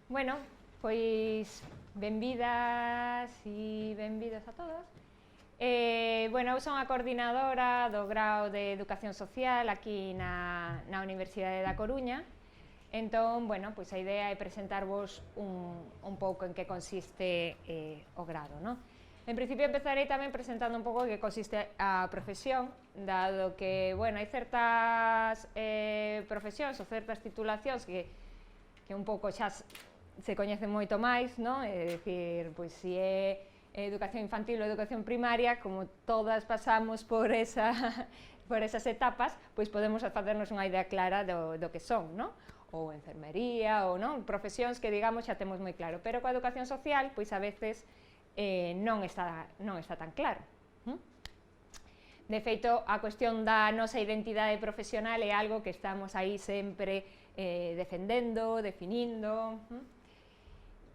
Bueno, pois benvidas e benvidos a todos. Bueno, eu son a coordinadora do grao de Educación Social aquí na Universidade da Coruña. Entón, bueno, pois a idea é presentarvos un pouco en que consiste o grado, non? En principio empezarei tamén presentando un pouco en que consiste a profesión, dado que, bueno, hai certas profesións ou certas titulacións que un pouco xa se coñecen moito máis, non? É dicir, pois se é educación infantil ou educación primaria, como todas pasamos por esas etapas, pois podemos facernos unha idea clara do que son, non? Ou enfermería, ou non? Profesións que, digamos, xa temos moi claro, pero coa educación social, pois a veces non está tan claro. De feito, a cuestión da nosa identidade profesional é algo que estamos aí sempre defendendo, definindo.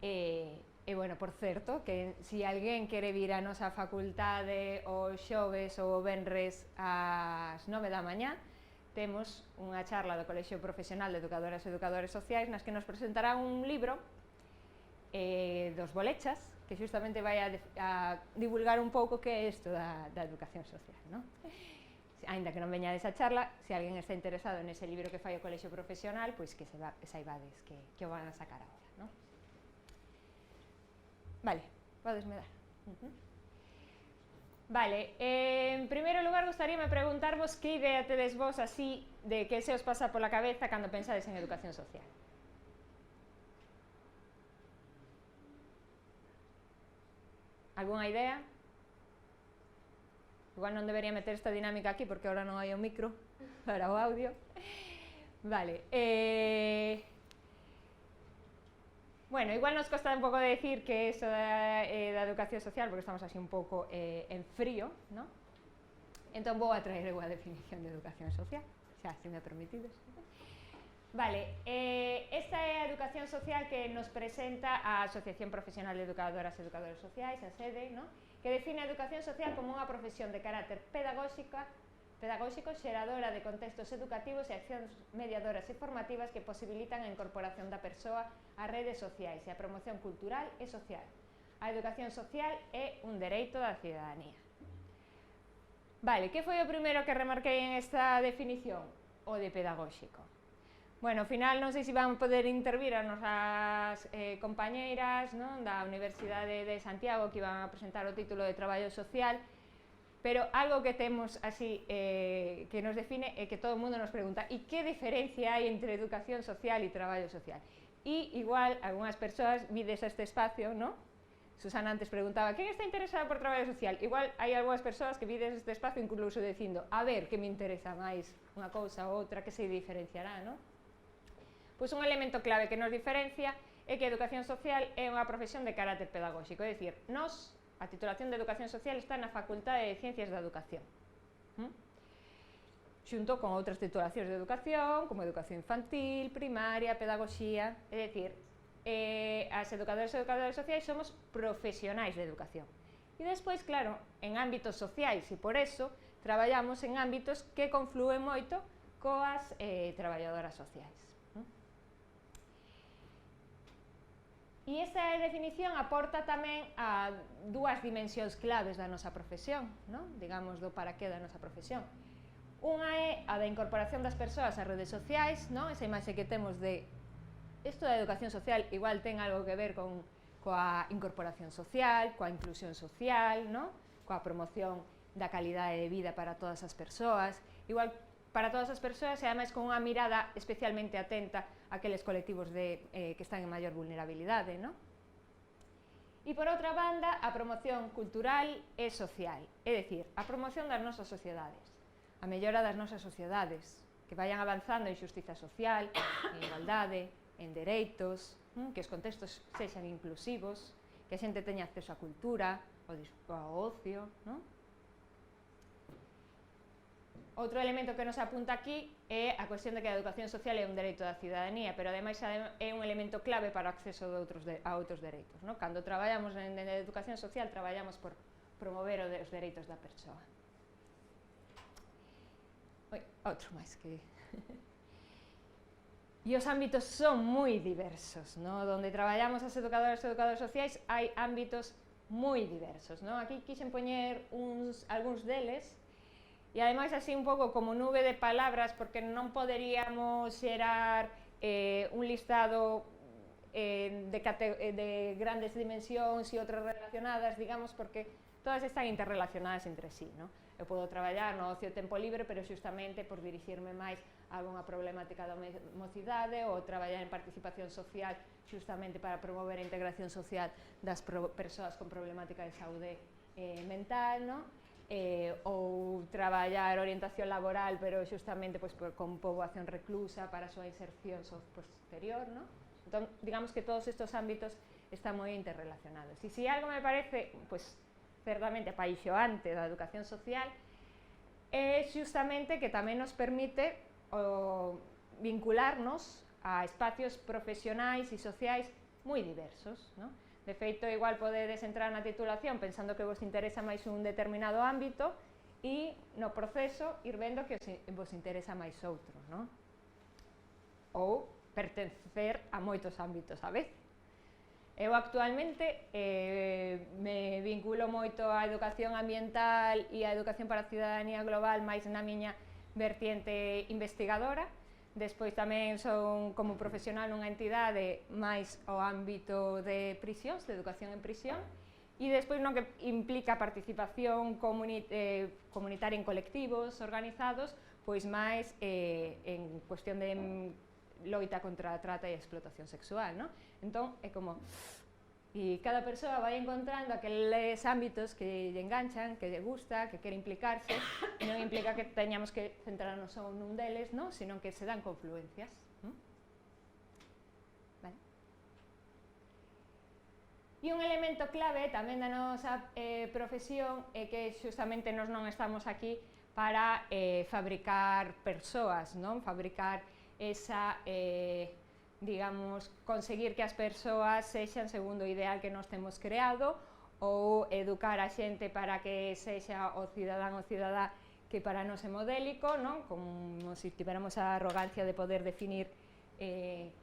E, bueno, por certo, que se alguén quere vir a nosa facultade os xoves ou venres ás 9 da mañá, temos unha charla do Colexio Profesional de Educadoras e Educadores Sociais nas que nos presentará un libro dos Bolechas, que xustamente vai a divulgar un pouco que é isto da educación social, non? Ainda que non veña desa charla, se alguén está interesado nese libro que fai o Colexio Profesional, pois que saibades que o van a sacar agora, non? Vale, podesme dar. Vale, en primeiro lugar gustaríame preguntarvos que idea tedes vos así de que se os pasa pola cabeza cando pensades en educación social. Alguna idea? Igual non debería meter esta dinámica aquí porque ahora non hai o micro para o audio. Vale, bueno, igual nos costa un pouco de decir que eso da educación social, porque estamos así un pouco en frío, ¿no? Entón vou a traer a definición de educación social, xa, se me permitides. Vale, esta é a educación social que nos presenta a Asociación Profesional de Educadoras e Educadores Sociais, a SEDE, ¿no? Que define a educación social como unha profesión de carácter pedagóxico, xeradora de contextos educativos e accións mediadoras e formativas que posibilitan a incorporación da persoa ás redes sociais e a promoción cultural e social. A educación social é un dereito da cidadanía. Vale, que foi o primeiro que remarquei en esta definición? O de pedagóxico. Bueno, ao final non sei se van poder intervir as nosas compañeiras, non, da Universidade de Santiago que iban a presentar o título de Traballo Social, pero algo que temos así que nos define é que todo o mundo nos pregunta e que diferencia hai entre educación social e traballo social? E igual, algunhas persoas vides este espacio, non? Susana antes preguntaba, quen está interesado por traballo social? Igual hai algunhas persoas que vides este espacio incluso dicindo, a ver, que me interesa máis unha cousa ou outra, que se diferenciará, non? Pois un elemento clave que nos diferencia é que a educación social é unha profesión de carácter pedagóxico, é dicir, nós, a titulación de educación social está na Facultade de Ciencias da Educación, xunto con outras titulacións de educación, como educación infantil, primaria, pedagogía, é dicir, as educadoras e educadores sociais somos profesionais de educación. E despois, claro, en ámbitos sociais, e por eso traballamos en ámbitos que conflúen moito coas traballadoras sociais. E esta definición aporta tamén a dúas dimensións claves da nosa profesión, non? Digamos, do para que da nosa profesión. Unha é a da incorporación das persoas ás redes sociais, non? Esa imaxe que temos de isto da educación social igual ten algo que ver coa incorporación social, coa inclusión social, non? Coa promoción da calidade de vida para todas as persoas, igual para todas as persoas e ademais con unha mirada especialmente atenta aqueles colectivos que están en maior vulnerabilidade, non? E por outra banda, a promoción cultural e social, é dicir, a promoción das nosas sociedades, a mellora das nosas sociedades, que vayan avanzando en xustiza social, en igualdade, en dereitos, que os contextos sexan inclusivos, que a xente teña acceso á cultura, ao ocio, non? Outro elemento que nos apunta aquí é a cuestión de que a educación social é un dereito da cidadanía, pero ademais é un elemento clave para o acceso a outros dereitos, non? Cando traballamos en educación social, traballamos por promover os dereitos da persoa. Outro máis que... E os ámbitos son moi diversos, ¿no? Donde traballamos as educadoras e educadores sociais hai ámbitos moi diversos, ¿no? Aquí quixen poñer algúns deles, e ademais así un pouco como nube de palabras, porque non poderíamos xerar un listado de grandes dimensións e outras relacionadas, digamos, porque todas están interrelacionadas entre sí, ¿no? Eu podo traballar no ocio e tempo libre, pero xustamente por dirixirme máis a algunha problemática da mocidade, ou traballar en participación social xustamente para promover a integración social das persoas con problemática de saúde mental, ¿no? Ou traballar orientación laboral, pero xustamente pues, con poboación reclusa para a súa inserción posterior, ¿no? Entón, digamos que todos estes ámbitos están moi interrelacionados. E se algo me parece, pues, certamente apaixoante da educación social, é xustamente que tamén nos permite vincularnos a espacios profesionais e sociais moi diversos, ¿no? De feito, igual podedes entrar na titulación pensando que vos interesa máis un determinado ámbito e no proceso ir vendo que vos interesa máis outro, ¿no? Ou pertencer a moitos ámbitos a vez. Eu actualmente me vinculo moito á educación ambiental e á educación para a cidadanía global máis na miña vertiente investigadora. Despois tamén son como profesional nunha entidade máis ao ámbito de prisións, de educación en prisión, e despois non que implica participación comunitaria en colectivos organizados, pois máis en cuestión de loita contra a trata e a explotación sexual, ¿no? Entón, é como... E cada persoa vai encontrando aqueles ámbitos que lle enganchan, que lle gusta, que quere implicarse, e non implica que teñamos que centrarnos só nun deles, ¿no? Sino que se dan confluencias. Vale. E un elemento clave tamén da nosa profesión é que xustamente nós non estamos aquí para fabricar persoas, non? Fabricar esa, digamos, conseguir que as persoas sexan segundo o ideal que nós temos creado, ou educar a xente para que sexa o cidadán ou cidadá que para nós é modélico, non? Como se tivéramos a arrogancia de poder definir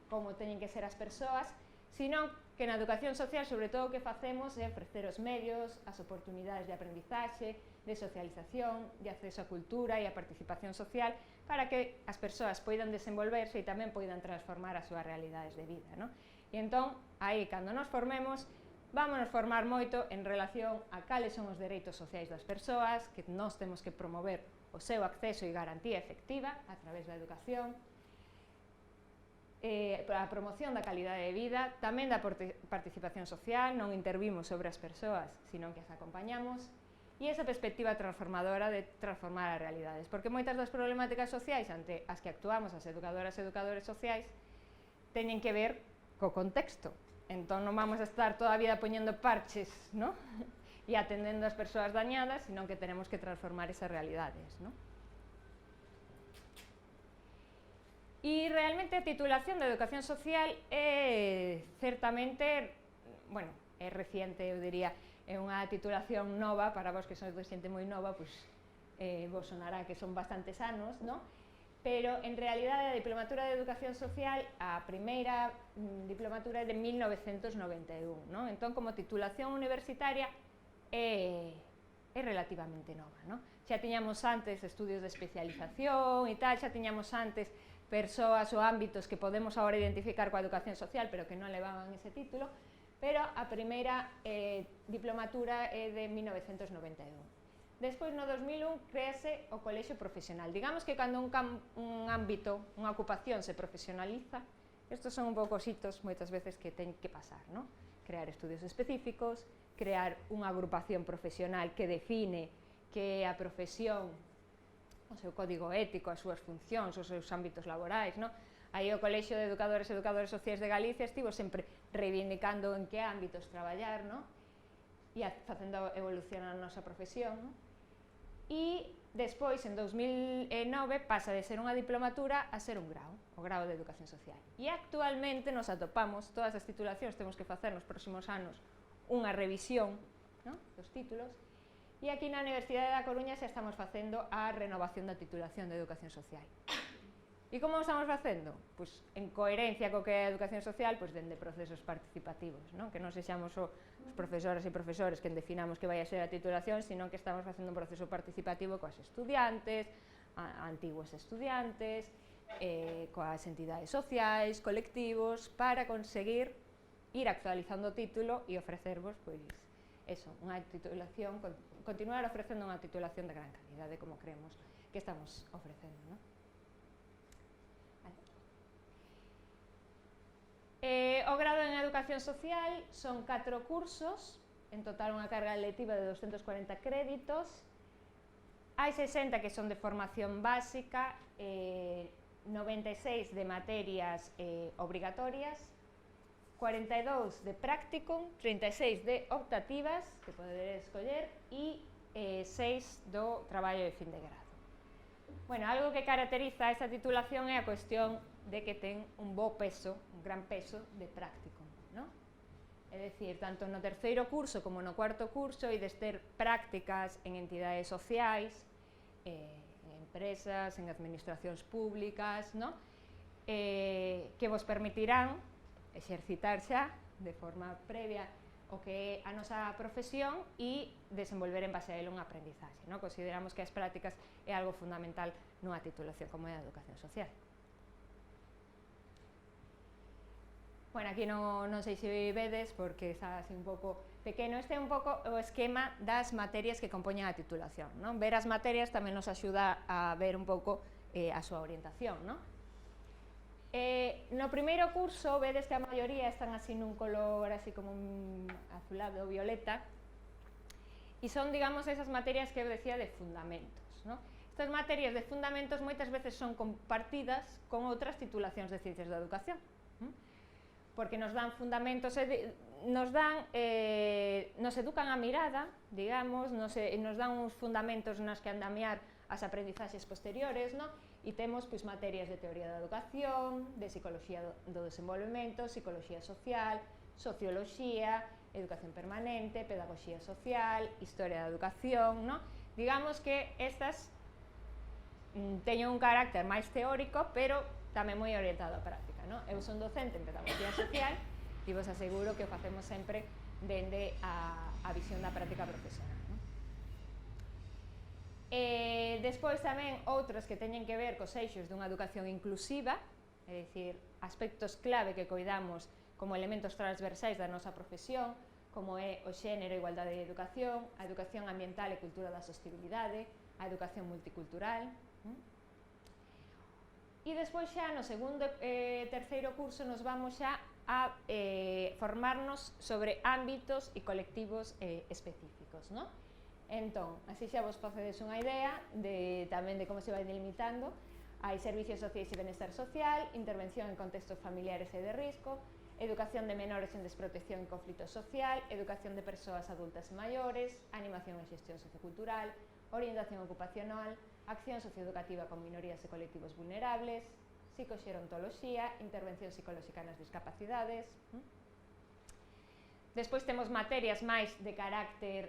como teñen que ser as persoas, sino que na educación social, sobre todo, o que facemos é ofrecer os medios, as oportunidades de aprendizaxe, de socialización, de acceso á cultura e á participación social, para que as persoas poidan desenvolverse e tamén poidan transformar as súas realidades de vida, ¿no? E entón, aí, cando nos formemos, vámonos formar moito en relación a cales son os dereitos sociais das persoas, que nós temos que promover o seu acceso e garantía efectiva a través da educación, a promoción da calidade de vida, tamén da participación social, non intervimos sobre as persoas, sino que as acompañamos, e esa perspectiva transformadora de transformar as realidades, porque moitas das problemáticas sociais ante as que actuamos as educadoras e educadores sociais teñen que ver co contexto, entón non vamos a estar toda a vida poñendo parches, ¿no? E atendendo as persoas dañadas, sino que tenemos que transformar esas realidades, ¿no? E realmente a titulación de educación social é certamente, bueno, é reciente, eu diría, é unha titulación nova, para vos que sois de xente moi nova, pois vos sonará que son bastantes anos, ¿no? Pero en realidade a diplomatura de educación social, a primeira diplomatura é de 1991, ¿no? Entón, como titulación universitaria é relativamente nova, ¿no? Xa tiñamos antes estudios de especialización e tal, xa tiñamos antes persoas ou ámbitos que podemos agora identificar coa educación social, pero que non levaban ese título, pero a primeira diplomatura é de 1991. Despois, no 2001, créase o colexio profesional. Digamos que cando un ámbito, unha ocupación se profesionaliza, estos son un pouco ositos moitas veces que ten que pasar, ¿no? Crear estudios específicos, crear unha agrupación profesional que define que a profesión, o seu código ético, as súas funcións, os seus ámbitos laborais, ¿no? Aí o Colexio de Educadores e Educadores Sociais de Galicia estivo sempre reivindicando en que ámbitos traballar, ¿no? E facendo evolucionar a nosa profesión, ¿no? E despois, en 2009, pasa de ser unha diplomatura a ser un grao, o grao de Educación Social. E actualmente nos atopamos, todas as titulacións temos que facer nos próximos anos unha revisión, ¿no? Dos títulos. E aquí na Universidade da Coruña xa estamos facendo a renovación da titulación de Educación Social. E como estamos facendo? Pois en coherencia co que é a educación social, pois dende procesos participativos, non? Que non sexamos os profesoras e profesores que definamos que vai a ser a titulación, sino que estamos facendo un proceso participativo coas estudiantes, antigos estudiantes, coas entidades sociais, colectivos, para conseguir ir actualizando o título e ofrecervos, pois, eso, unha titulación, continuar ofrecendo unha titulación de gran calidade, como creemos que estamos ofrecendo, non? O grado en Educación Social son 4 cursos, en total unha carga lectiva de 240 créditos, hai 60 que son de formación básica, 96 de materias obrigatorias, 42 de practicum, 36 de optativas, que poderedes escoller, e 6 do traballo de fin de grado. Bueno, algo que caracteriza esta titulación é a cuestión de que ten un bo peso, un gran peso de practicum, ¿no? É dicir, tanto no terceiro curso como no cuarto curso ides ter prácticas en entidades sociais, en empresas, en administracións públicas, ¿no? Que vos permitirán exercitar xa de forma previa o que é a nosa profesión e desenvolver en base a ela unha aprendizaxe, ¿no? Consideramos que as prácticas é algo fundamental nunha titulación como é a educación social. Bueno, aquí non sei se vedes porque está así un pouco pequeno. Este é un pouco o esquema das materias que compoñen a titulación, non? Ver as materias tamén nos axuda a ver un pouco a súa orientación, non? No primeiro curso vedes que a maioría están así nun color así como un azulado ou violeta e son, digamos, esas materias que eu decía de fundamentos, non? Estas materias de fundamentos moitas veces son compartidas con outras titulacións de Ciencias da Educación, porque nos dan fundamentos, nos educan a mirada, digamos, nos dan uns fundamentos nos que andamiar as aprendizaxes posteriores, no? E temos pois, materias de teoría da educación, de psicoloxía do desenvolvemento, psicoloxía social, socioloxía, educación permanente, pedagogía social, historia da educación, no? Digamos que estas teñen un carácter máis teórico, pero tamén moi orientado á práctica, no? Eu son docente en pedagogía social e vos aseguro que o facemos sempre dende a visión da práctica profesional, no? Despois tamén outros que teñen que ver cos eixos dunha educación inclusiva, é dicir, aspectos clave que coidamos como elementos transversais da nosa profesión, como é o xénero, a igualdade de educación, a educación ambiental e cultura da sostibilidade, a educación multicultural. E despois xa no segundo e terceiro curso nos vamos xa a formarnos sobre ámbitos e colectivos específicos, ¿no? Entón, así xa vos facedes unha idea tamén de como se vai delimitando. Hai servicios sociais e benestar social, intervención en contextos familiares e de risco, educación de menores en desprotección e conflito social, educación de persoas adultas e maiores, animación e xestión sociocultural, orientación ocupacional, acción socioeducativa con minorías e colectivos vulnerables, psicoxerontoloxía, intervención psicolóxica nas discapacidades. Despois temos materias máis de carácter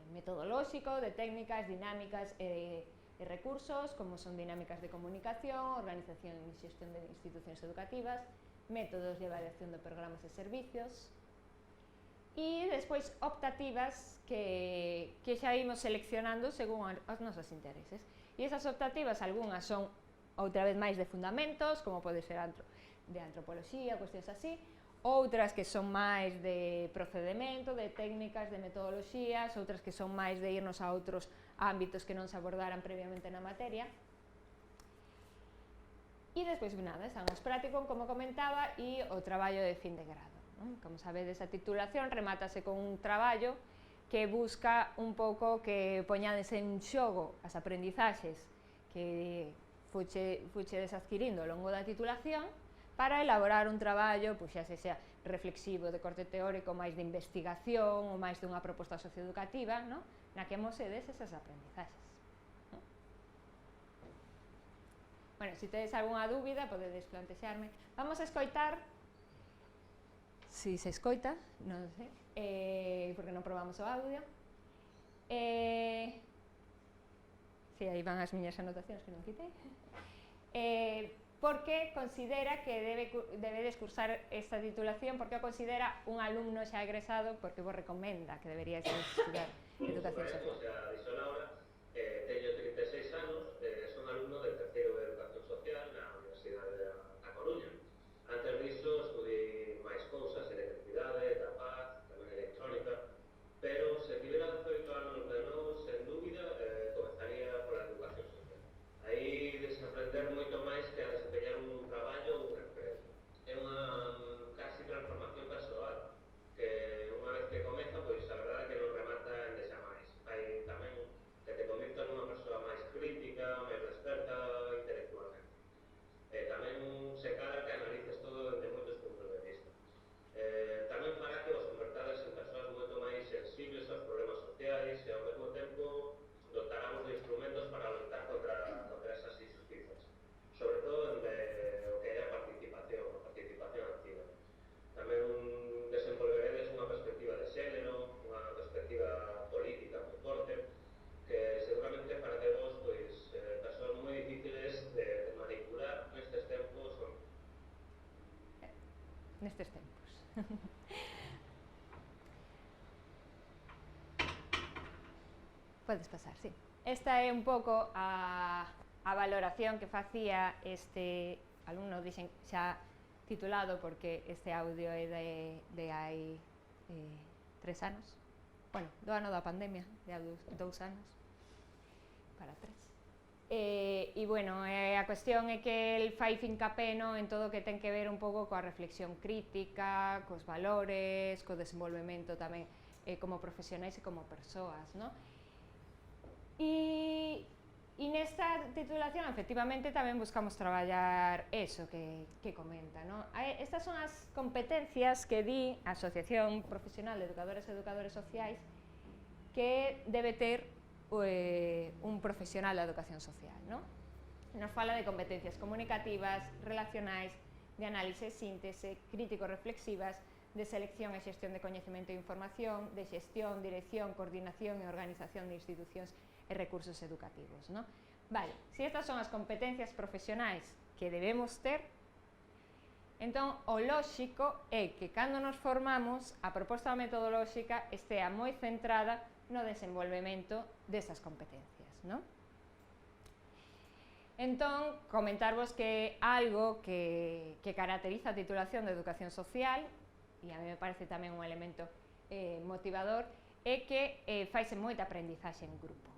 metodolóxico, de técnicas, dinámicas e recursos, como son dinámicas de comunicación, organización e xestión de institucións educativas, métodos de avaliación de programas e servicios, e despois optativas que xa imos seleccionando según os nosos intereses. E esas optativas, algunhas son outra vez máis de fundamentos, como pode ser de antropoloxía, cuestións así, outras que son máis de procedimento, de técnicas, de metodoloxías, outras que son máis de irnos a outros ámbitos que non se abordaran previamente na materia. E despois, nada, están os prácticos, como comentaba, e o traballo de fin de grado. Como sabedes, a titulación remátase con un traballo que busca un pouco que poñades en xogo as aprendizaxes que fuchedes adquirindo ao longo da titulación para elaborar un traballo, pois xa sexa reflexivo de corte teórico, máis de investigación ou máis dunha proposta socioeducativa, no? Na que amosedes esas aprendizaxes. No? Bueno, se tedes algunha dúbida, podedes plantexarme. Vamos a escoitar. Si se escoita, non sei, porque non probamos o audio. Si, aí van as miñas anotacións que non quitei. porque considera que debe descursar esta titulación, porque o considera un alumno xa egresado, porque vos recomenda que deberíais estudar educación social. O sea, dixo Laura, teño 36 anos, son alumno de terceiro de educación social na Universidade da Coruña. Antes disso, estudei máis cousas, electricidade, da Paz, tamén electrónica, pero se tivera 18 anos de novo, sen dúbida, comenzaría pola educación social. Aí desaprender moito máis que a desempeñar un traballo ou un emprego. É unha casi transformación persoal, que unha vez que comeza, pois a verdade é que non remata en deixa máis. Hai tamén que te convirtas nunha persoa máis crítica, máis desperta intelectualmente. Tamén se cadra que analices todo desde moitos puntos de vista. Tamén fará que vos convertades en persoas moito máis sensibles aos problemas sociais e ao mesmo tempo dotaramos de instrumentos para loitar contra esas injusticias, sobre todo en o que é a participación activa. Tamén desenvolveredes unha perspectiva de xénero, unha perspectiva política moi forte, que seguramente para de vos persoas moi difíciles de manipular nestes tempos. Nestes tempos. Podes pasar, sí. Esta é un pouco a valoración que facía este alumno, dixen xa titulado, porque este audio é de hai 3 anos, bueno, do ano da pandemia, de hai 2 anos para 3. E bueno, a cuestión é que el fai fincapé, no, en todo o que ten que ver un pouco coa reflexión crítica, cos valores, co desenvolvemento tamén como profesionais e como persoas, no? E nesta titulación, efectivamente, tamén buscamos traballar eso que comenta, no? Estas son as competencias que di a Asociación Profesional de Educadores e Educadores Sociais que debe ter un profesional da educación social, no? Nos fala de competencias comunicativas, relacionais, de análise e síntese, crítico-reflexivas, de selección e xestión de coñecemento e información, de xestión, dirección, coordinación e organización de institucións e recursos educativos, no? Vale, se estas son as competencias profesionais que debemos ter, entón o lóxico é que cando nos formamos a proposta metodolóxica estea moi centrada no desenvolvemento desas competencias, no? Entón, comentarvos que algo que caracteriza a titulación de educación social, e a mí me parece tamén un elemento motivador, é que faise moita aprendizaxe en grupo.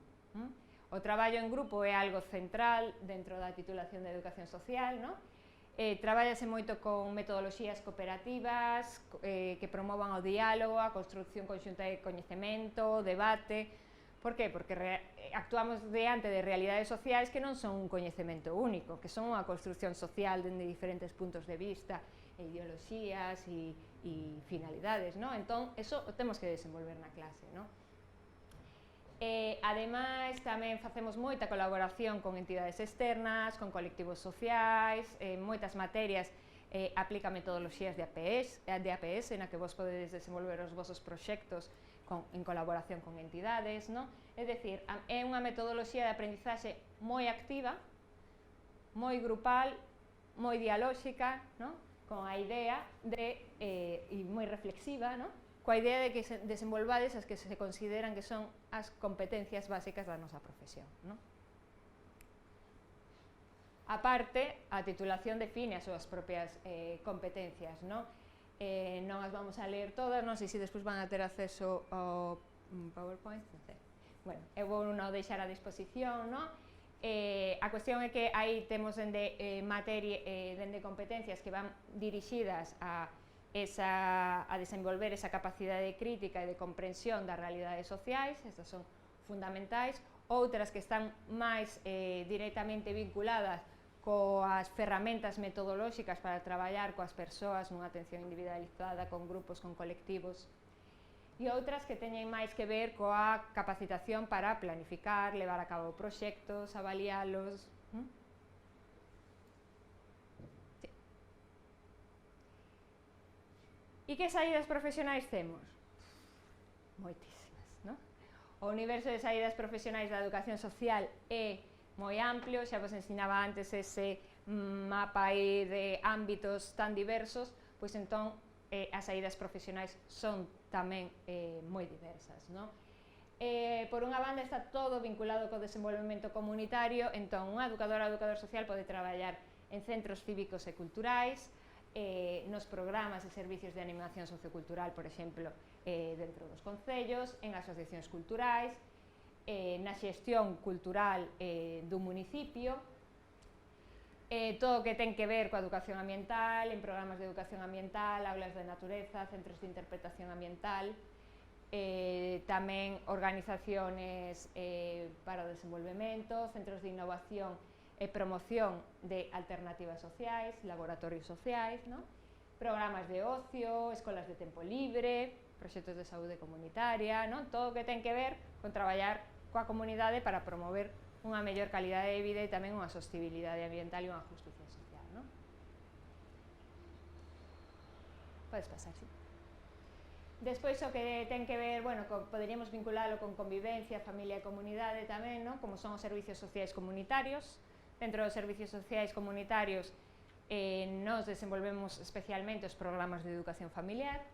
O traballo en grupo é algo central dentro da titulación de educación social, no? Trabállase moito con metodoloxías cooperativas que promovan o diálogo, a construcción conxunta de coñecemento, o debate. Por qué? Porque actuamos diante de realidades sociais que non son un coñecemento único, que son unha construcción social dende diferentes puntos de vista, ideoloxías e finalidades, no? Entón, eso o temos que desenvolver na clase, no? Ademais, tamén facemos moita colaboración con entidades externas, con colectivos sociais, moitas materias aplica metodoloxías de APS, na que vos podedes desenvolver os vosos proxectos en colaboración con entidades, no? É dicir, é unha metodoloxía de aprendizaxe moi activa, moi grupal, moi dialóxica, no? Con a idea de, e moi reflexiva, no? Coa idea de que se desenvolvades as que se consideran que son as competencias básicas da nosa profesión, no? A parte, a titulación define as súas propias competencias, no? Non as vamos a ler todas, non sei se despois van a ter acceso ao PowerPoint, non sei. Bueno, eu vou non deixar a disposición, no? A cuestión é que aí temos dende competencias que van dirixidas a desenvolver esa capacidade crítica e de comprensión das realidades sociais, estas son fundamentais, outras que están máis directamente vinculadas coas ferramentas metodolóxicas para traballar coas persoas nunha atención individualizada, con grupos, con colectivos, e outras que teñen máis que ver coa capacitación para planificar, levar a cabo proxectos, avalialos. E que saídas profesionais temos? Moitísimas, non? O universo de saídas profesionais da educación social é moi amplio, xa vos ensinaba antes ese mapa aí de ámbitos tan diversos, pois entón as saídas profesionais son tamén moi diversas, non? Por unha banda está todo vinculado co desenvolvemento comunitario, entón unha educadora ou educador social pode traballar en centros cívicos e culturais, nos programas e servicios de animación sociocultural, por exemplo, dentro dos concellos, en asociacións culturais, na xestión cultural dun municipio, todo o que ten que ver coa educación ambiental, en programas de educación ambiental, aulas de natureza, centros de interpretación ambiental, tamén organizaciones para o desenvolvemento, centros de innovación e promoción de alternativas sociais, laboratorios sociais, ¿no? Programas de ocio, escolas de tempo libre, proxectos de saúde comunitaria, ¿no? Todo o que ten que ver con traballar coa comunidade para promover unha mellor calidade de vida e tamén unha sostibilidade ambiental e unha justicia social, ¿no? Podes pasar, sí. Despois o que ten que ver, bueno, poderíamos vincularlo con convivencia, familia e comunidade tamén, ¿no? Como son os servicios sociais comunitarios. Dentro dos servicios sociais comunitarios nos desenvolvemos especialmente os programas de educación familiar,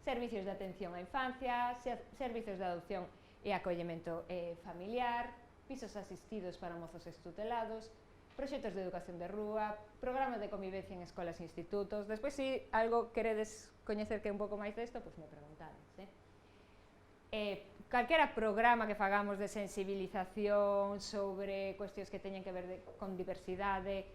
servicios de atención á infancia, servicios de adopción e acollemento familiar, pisos asistidos para mozos extutelados, proxectos de educación de rúa, programas de convivencia en escolas e institutos. Despois, se algo queredes coñecer que é un pouco máis desto, pois me preguntades. Calquera programa que fagamos de sensibilización sobre cuestións que teñen que ver con diversidade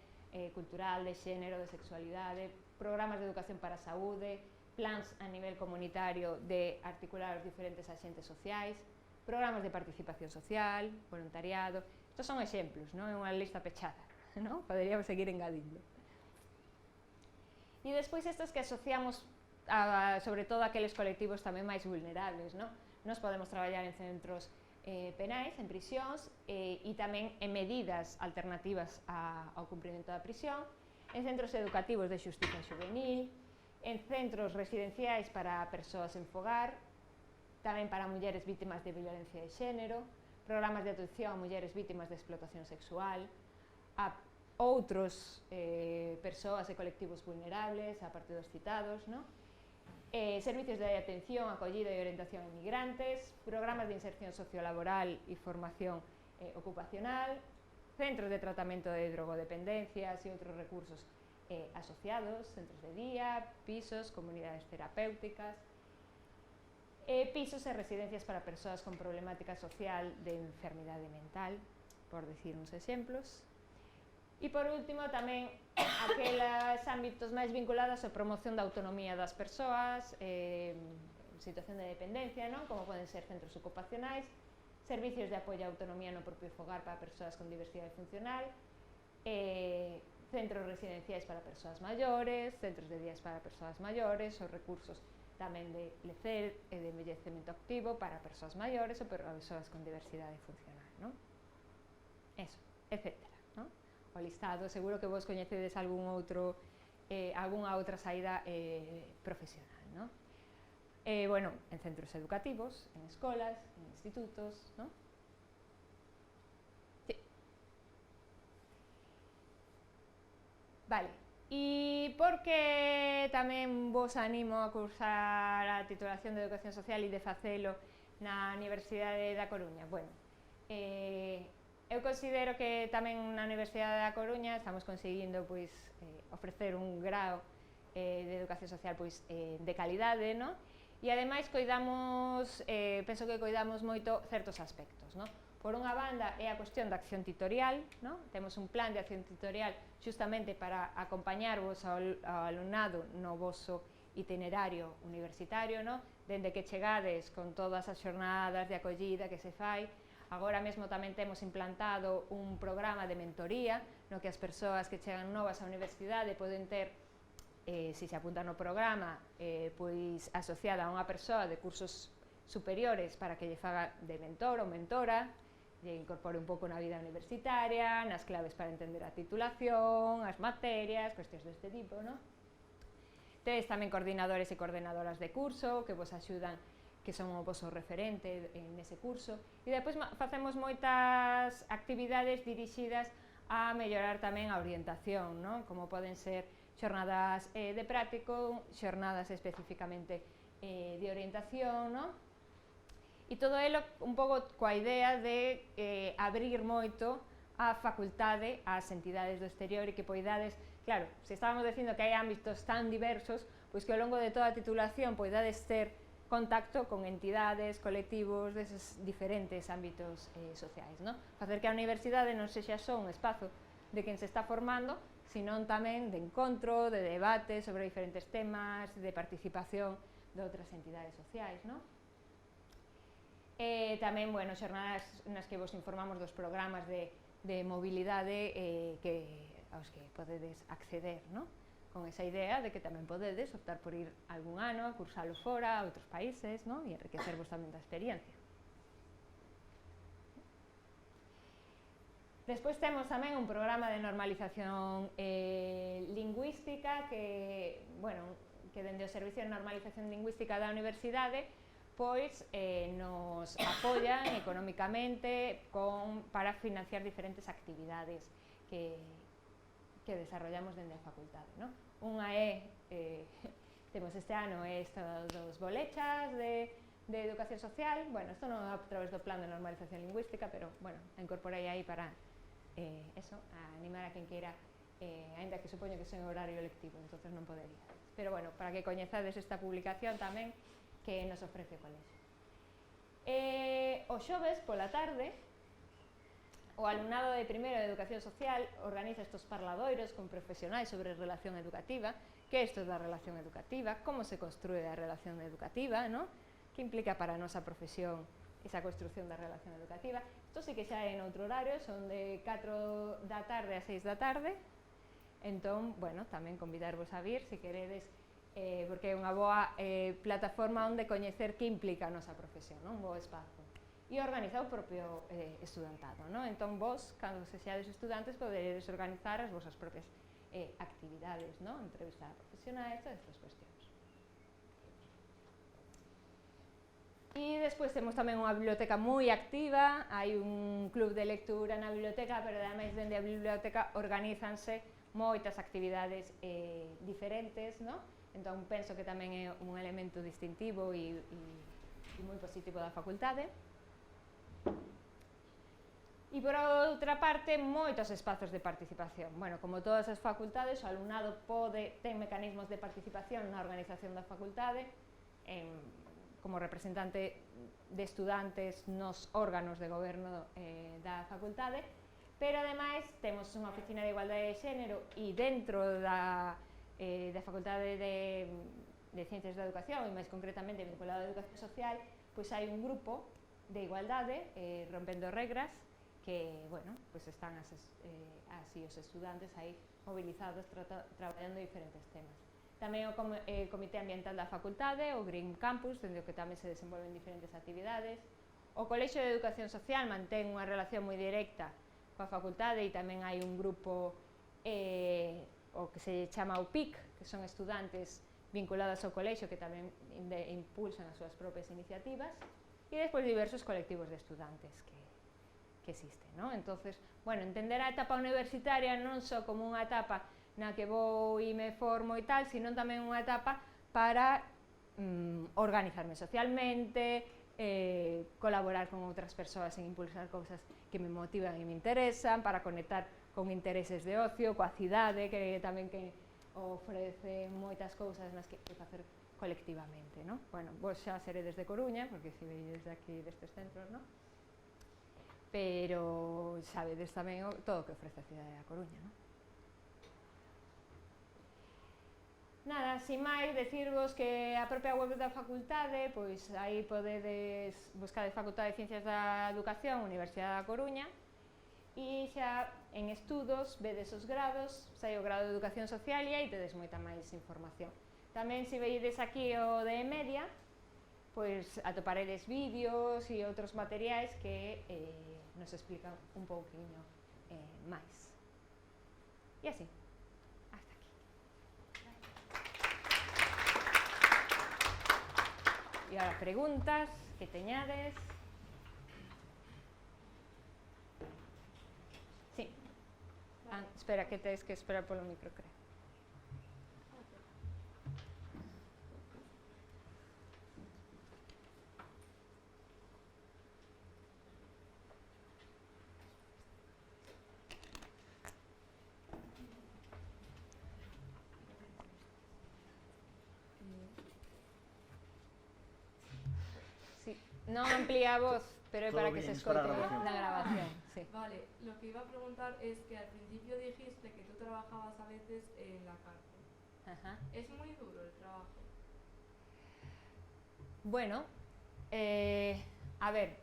cultural, de xénero, de sexualidade, programas de educación para a saúde, plans a nivel comunitario de articular os diferentes axentes sociais, programas de participación social, voluntariado. Estos son exemplos, non? É unha lista pechada, non? Poderíamos seguir engadindo. E despois estes que asociamos sobre todo a aqueles colectivos tamén máis vulnerables, non? Nos podemos traballar en centros penais, en prisións, e tamén en medidas alternativas ao cumprimento da prisión, en centros educativos de xustiza juvenil, en centros residenciais para persoas en fogar, tamén para mulleres vítimas de violencia de xénero, programas de atención a mulleres vítimas de explotación sexual, a outros persoas e colectivos vulnerables, a parte dos citados, non? Servicios de atención, acollida e orientación a inmigrantes, programas de inserción sociolaboral e formación ocupacional, centros de tratamento de drogodependencias e outros recursos asociados, centros de día, pisos, comunidades terapéuticas, pisos e residencias para persoas con problemática social de enfermidade mental, por decir uns exemplos. E por último, tamén aqueles ámbitos máis vinculados á promoción da autonomía das persoas, en situación de dependencia, non? Como poden ser centros ocupacionais, servicios de apoio á autonomía no propio fogar para persoas con diversidade funcional, centros residenciais para persoas maiores, centros de días para persoas maiores, os recursos tamén de lecer e de envellecemento activo para persoas maiores ou para persoas con diversidade funcional, non? Eso, etcétera, non? O listado, seguro que vos coñecedes algunha outra saída profesional, non? Bueno, en centros educativos, en escolas, en institutos, non? Sí. Vale, e por que tamén vos animo a cursar a titulación de Educación Social e de facelo na Universidade da Coruña? Bueno, eu considero que tamén na Universidade da Coruña estamos conseguindo pois, ofrecer un grao de educación social pois, de calidade, no? E ademais coidamos, penso que coidamos moito certos aspectos, no? Por unha banda é a cuestión da acción tutorial, no? Temos un plan de acción tutorial justamente para acompañarvos ao alumnado no voso itinerario universitario, no? Dende que chegades con todas as xornadas de acollida que se fai. Agora mesmo tamén temos implantado un programa de mentoría no que as persoas que chegan novas á universidade poden ter, se se apuntan no programa, pois asociada a unha persoa de cursos superiores para que lle faga de mentor ou mentora, lle incorpore un pouco na vida universitaria, nas claves para entender a titulación, as materias, cuestións deste tipo, non? Tedes tamén coordinadores e coordenadoras de curso que vos axudan que son o vosso referente nese curso, e depois facemos moitas actividades dirixidas a mellorar tamén a orientación, non? Como poden ser xornadas de práctico, xornadas especificamente de orientación, non? E todo elo un pouco coa idea de abrir moito a facultade ás entidades do exterior e que poidades, claro, se estábamos dicindo que hai ámbitos tan diversos, pois que ao longo de toda a titulación poidades ter contacto con entidades, colectivos deses diferentes ámbitos sociais, non? Facer que a universidade non sexa só un espazo de quen se está formando, senón tamén de encontro, de debate sobre diferentes temas, de participación de outras entidades sociais, non? Tamén, bueno, xornadas nas que vos informamos dos programas de mobilidade aos que podedes acceder, non? Con esa idea de que tamén podedes optar por ir algún ano a cursalo fora, a outros países, non? E enriquecervos tamén da experiencia. Despois temos tamén un programa de normalización lingüística que, bueno, que dende o Servicio de Normalización Lingüística da Universidade pois nos apoian económicamente para financiar diferentes actividades que desarrollamos dende a facultade, non? Unha temos este ano isto dos bolechas de educación social, bueno, isto non é a través do plan de normalización lingüística, pero, bueno, a incorporei aí para a animar a quen queira, aínda que supoño que sen horario lectivo, entonces non podería. Pero, bueno, para que coñezades esta publicación tamén que nos ofrece o colexio. O xoves, pola tarde, o alumnado de primeiro de Educación Social organiza estes parladoiros con profesionais sobre relación educativa, que isto da relación educativa, como se construe a relación educativa, ¿no? Que implica para a nosa profesión esa construción da relación educativa. Isto sí que xa é en outro horario, son de 4 da tarde a 6 da tarde, entón, bueno, tamén convidarvos a vir, se queredes, porque é unha boa plataforma onde coñecer que implica a nosa profesión, non? Un bo espazo. E organiza o propio estudantado, non? Entón vos, cando sexades estudantes, poderedes organizar as vosas propias actividades, non? Entrevistar a profesionais, todas estas cuestións. E despois temos tamén unha biblioteca moi activa, hai un club de lectura na biblioteca, pero ademais dende a biblioteca organízanse moitas actividades diferentes, non? Entón penso que tamén é un elemento distintivo e moi positivo da facultade. E por outra parte, moitos espazos de participación. Bueno, como todas as facultades, o alumnado ten mecanismos de participación na organización da facultade, como representante de estudantes nos órganos de goberno da facultade, pero ademais temos unha oficina de igualdade de xénero e dentro da Facultade de Ciencias da Educación, e máis concretamente vinculado á Educación Social, pois hai un grupo de igualdade, rompendo regras, que, bueno, pues están así os estudantes aí movilizados traballando diferentes temas. Tamén o Comité Ambiental da Facultade, o Green Campus, dende o que tamén se desenvolven diferentes actividades. O Colexio de Educación Social mantén unha relación moi directa coa facultade e tamén hai un grupo o que se chama o PIC, que son estudantes vinculados ao colexio que tamén impulsan as súas propias iniciativas, e despois diversos colectivos de estudantes que existen, ¿no? Entonces, bueno, entender a etapa universitaria non só como unha etapa na que vou e me formo e tal, sino tamén unha etapa para organizarme socialmente, colaborar con outras persoas en impulsar cousas que me motivan e me interesan, para conectar con intereses de ocio, coa cidade, que tamén que ofrece moitas cousas nas que facer colectivamente, ¿no? Bueno, vos xa seredes de Coruña, porque se veis desde aquí, destes centros, ¿no? Pero sabedes tamén todo o que ofrece a cidade da Coruña, ¿no? Nada, sin máis, decirvos que a propia web da facultade, pois aí podedes buscar a Facultade de Ciencias da Educación, Universidade da Coruña, e xa en estudos vedes os grados, sai o grado de Educación Social e aí tedes moita máis información. Tamén se veides aquí o de media, pois atoparedes vídeos e outros materiais que nos explican un pouquiño máis. E así, hasta aquí. E E agora preguntas que teñades. Sí. Espera, que tedes que esperar polo micro, creo. Sí. Non amplía a voz, pero é para que se escoite na grabación. Sí. Vale, lo que iba a preguntar es que al principio dijiste que tú trabajabas a veces en la cárcel. Ajá. ¿Es muy duro el trabajo? Bueno, a ver,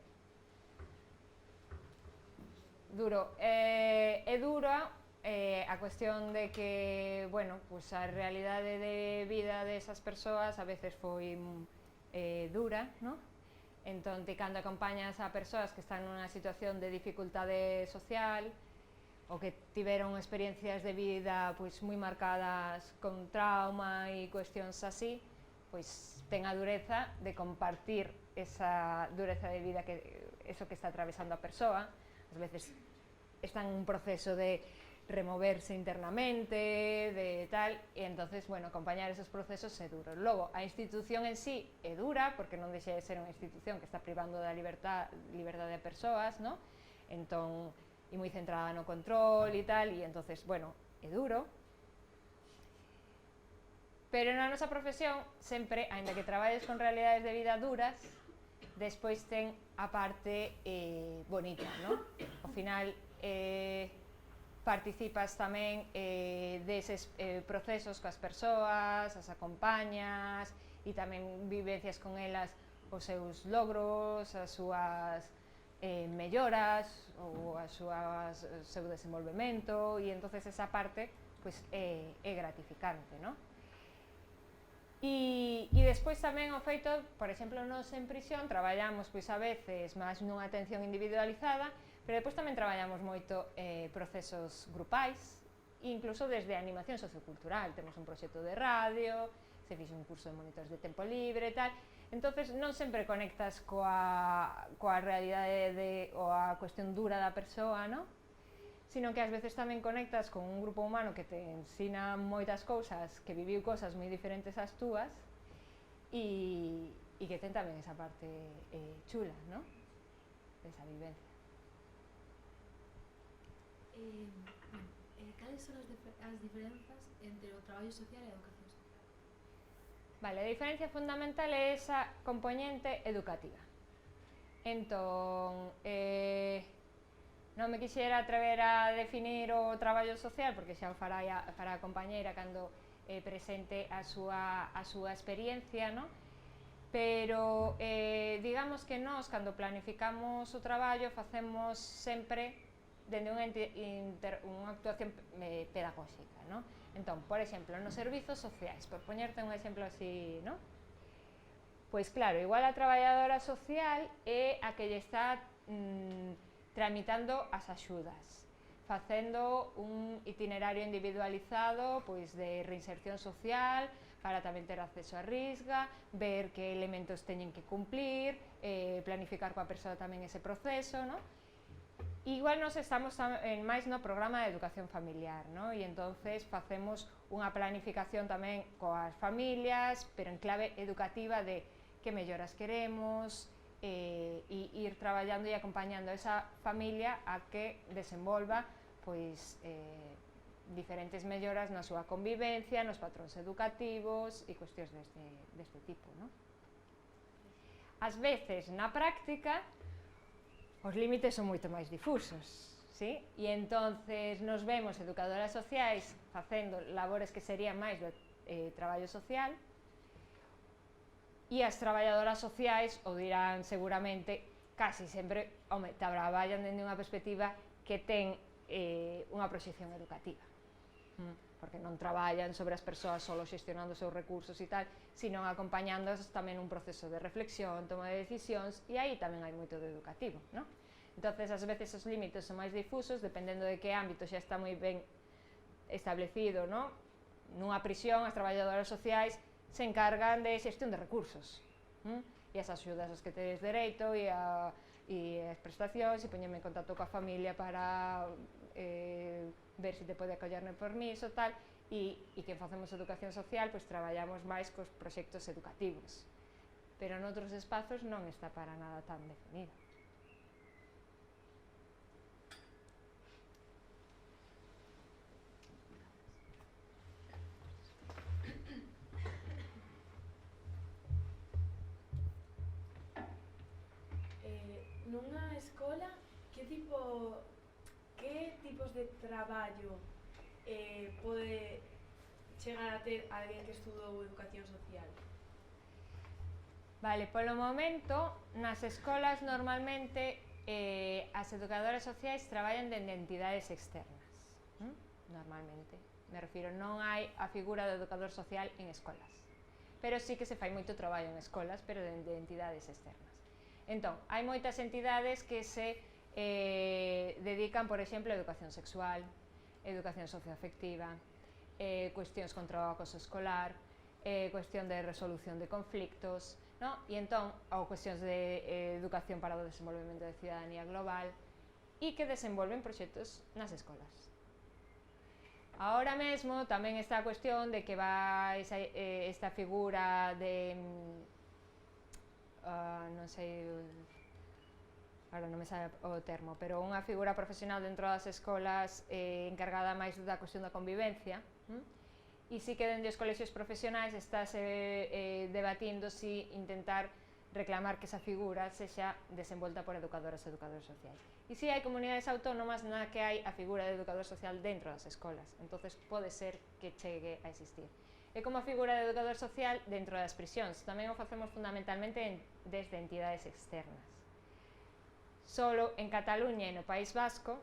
duro. É dura a cuestión de que, bueno, pues a realidade de vida desas persoas a veces foi dura, ¿no? Entón, ti cando acompañas a persoas que están nunha situación de dificultade social ou que tiveron experiencias de vida pois moi marcadas con trauma e cuestións así, pois ten a dureza de compartir esa dureza de vida, que eso que está atravesando a persoa. Ás veces está en un proceso de removerse internamente, de tal, e entonces, bueno, acompañar esos procesos é duro. Logo, a institución en sí é dura, porque non deixa de ser unha institución que está privando da liberdade de persoas, ¿no? Entón, e moi centrada no control e tal, e entonces, bueno, é duro. Pero na nosa profesión, sempre, aínda que traballes con realidades de vida duras, despois ten a parte bonita, ¿no? Ao final, participas tamén deses procesos coas persoas, as acompañas e tamén vivencias con elas os seus logros, as súas melloras ou o seu desenvolvemento, e entonces esa parte pois, é gratificante, ¿no? E despois tamén o feito, por exemplo, nos en prisión traballamos pois a veces máis nunha atención individualizada, pero depois tamén traballamos moito procesos grupais, incluso desde a animación sociocultural. Temos un proxecto de radio, se fixe un curso de monitores de tempo libre e tal. Entonces non sempre conectas coa realidade ou a cuestión dura da persoa, ¿no? Sino que ás veces tamén conectas con un grupo humano que te ensina moitas cousas, que viviu cousas moi diferentes ás túas, e que ten tamén esa parte chula, ¿no? Esa vivencia. Cales son as diferenzas entre o traballo social e a educación social? Vale, a diferencia fundamental é esa componente educativa. Entón, non me quixera atrever a definir o traballo social, porque xa o fará a compañeira cando presente a súa experiencia, ¿no? Pero digamos que nós, cando planificamos o traballo, facemos sempre dende unha actuación pedagóxica, ¿no? Entón, por exemplo, nos servizos sociais, por poñerte un exemplo así, ¿no? Pois claro, igual a traballadora social é a que lle está tramitando as axudas, facendo un itinerario individualizado pois de reinserción social, para tamén ter acceso a risga, ver que elementos teñen que cumplir, planificar coa persoa tamén ese proceso, ¿no? Igual nos estamos máis no programa de educación familiar, ¿no? E entonces facemos unha planificación tamén coas familias, pero en clave educativa de que melloras queremos, e ir traballando e acompañando a esa familia a que desenvolva pois, diferentes melloras na súa convivencia, nos patróns educativos e cuestións deste tipo, ¿no? Ás veces, na práctica, os límites son moito máis difusos, ¿sí? E entonces nos vemos educadoras sociais facendo labores que serían máis do traballo social, e as traballadoras sociais o dirán seguramente casi sempre, home, traballan dende unha perspectiva que ten unha proxección educativa, porque non traballan sobre as persoas solo xestionando os seus recursos e tal, sino acompañándoas tamén un proceso de reflexión, toma de decisións, e aí tamén hai moito de educativo, ¿no? Entonces, ás veces os límites son máis difusos, dependendo de que ámbito xa está moi ben establecido, ¿no? Nunha prisión, as traballadoras sociais se encargan de xestión de recursos, e as axudas as que tedes dereito e as prestacións, e poñerme en contacto coa familia para ver se te pode acoller no permiso, tal, e que facemos educación social, pois traballamos máis cos proxectos educativos, pero noutros espazos non está para nada tan definido. Nunha escola, que tipos de traballo pode chegar a ter alguén que estudou educación social? Vale, polo momento, nas escolas normalmente as educadoras sociais traballan dende entidades externas, normalmente, me refiro, non hai a figura do educador social en escolas, pero sí que se fai moito traballo en escolas, pero dende entidades externas. Entón, hai moitas entidades que se dedican, por exemplo, a educación sexual, educación socioafectiva, cuestións contra o acoso escolar, cuestión de resolución de conflictos, no? E entón, ou cuestións de educación para o desenvolvemento de cidadanía global, e que desenvolven proxectos nas escolas. Ahora mesmo tamén está a cuestión de que vai esta figura de non sei, agora non me sabe o termo, pero unha figura profesional dentro das escolas encargada máis da cuestión da convivencia, e sí que dende os colexios profesionais estáse debatindo si intentar reclamar que esa figura sexa desenvolta por educadoras e educadores sociais. E si hai comunidades autónomas na que hai a figura de educador social dentro das escolas, entonces pode ser que chegue a existir. E como a figura de educador social dentro das prisións, tamén o facemos fundamentalmente desde entidades externas. Solo en Cataluña e no País Vasco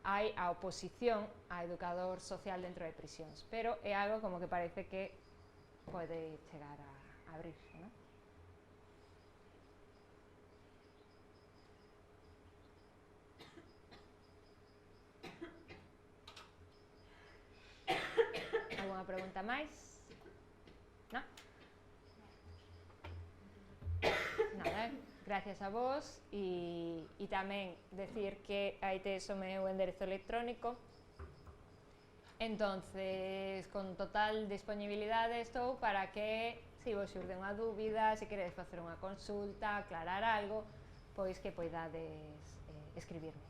hai a oposición a educador social dentro de prisións, pero é algo como que parece que pode chegar a abrirse, non? Alguna pregunta máis? No? Nada, gracias a vos, e tamén decir que aí tes o meu enderezo electrónico, entonces con total disponibilidade estou para que, se vos xurde unha dúbida, se queredes facer unha consulta, aclarar algo, pois que poidades escribirme.